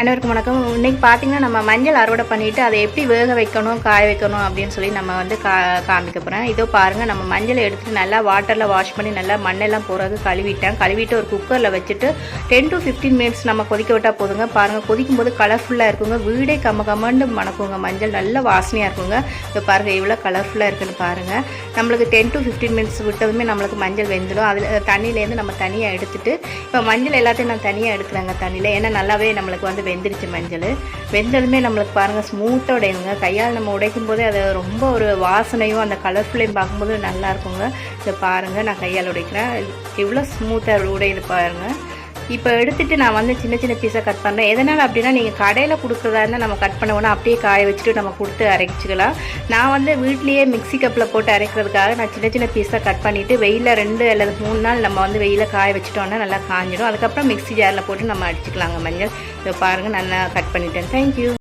அனைவருக்கும் வணக்கம். இன்றைக்கி பார்த்திங்கன்னா நம்ம மஞ்சள் அறுவடை பண்ணிவிட்டு அதை எப்படி வேக வைக்கணும் காய வைக்கணும் அப்படின்னு சொல்லி நம்ம வந்து காமிக்க போகிறேன். இதோ பாருங்கள், நம்ம மஞ்சளை எடுத்துகிட்டு நல்லா வாட்டரில் வாஷ் பண்ணி நல்லா மண்ணெல்லாம் போகிறது கழுவிட்டு ஒரு குக்கரில் வச்சுட்டு 10 to 15 மினிட்ஸ் நம்ம கொதிக்க விட்டால் போதுங்க. பாருங்கள், கொதிக்கும் போது கலர்ஃபுல்லாக இருக்குங்க, வீடே கம்மண்டு மணக்குங்க, மஞ்சள் நல்ல வாசனையாக இருக்குங்க. இப்போ பாருங்கள் எவ்வளோ கலர்ஃபுல்லாக இருக்குன்னு பாருங்கள். நம்மளுக்கு 10 to 15 மினிட்ஸ் விட்டதுமே நம்மளுக்கு மஞ்சள் வெந்துடும். அதில் தண்ணியிலேருந்து நம்ம தனியாக எடுத்துகிட்டு இப்போ மஞ்சள் எல்லாத்தையும் நான் தனியாக எடுக்கிறேங்க தண்ணியில். ஏன்னா நல்லாவே நம்மளுக்கு வந்து வெந்துருச்சு. மஞ்சள் வெந்ததுமே நம்மளுக்கு பாருங்கள் ஸ்மூத்தாக உடையுங்க. கையால் நம்ம உடைக்கும் போதே அது ரொம்ப ஒரு வாசனையும் அந்த கலர்ஃபுல்லையும் பார்க்கும்போது நல்லா இருக்குங்க. இதை பாருங்கள், நான் கையால் உடைக்கிறேன், எவ்வளோ ஸ்மூத்தாக உடையுது பாருங்கள். இப்போ எடுத்துகிட்டு நான் வந்து சின்ன சின்ன பீஸாக கட் பண்ணுறேன். எதனால் அப்படின்னா, நீங்கள் கடையில் கொடுக்குறதா இருந்தால் நம்ம கட் பண்ணோன்னா அப்படியே காய வச்சுட்டு நம்ம கொடுத்து அரைச்சிக்கலாம். நான் வந்து வீட்லேயே மிக்ஸி கப்பில் போட்டு அரைக்கிறதுக்காக நான் சின்ன சின்ன பீஸாக கட் பண்ணிவிட்டு வெயிலில் 2 அல்லது 3 நாள் நம்ம வந்து வெயிலில் காய வச்சுட்டோன்னா நல்லா காஞ்சிடும். அதுக்கப்புறம் மிக்ஸி ஜாரில் போட்டு நம்ம அடிச்சுக்கலாங்க மஞ்சள். இதை பாருங்கள், நல்லா கட் பண்ணிட்டேன். தேங்க்யூ.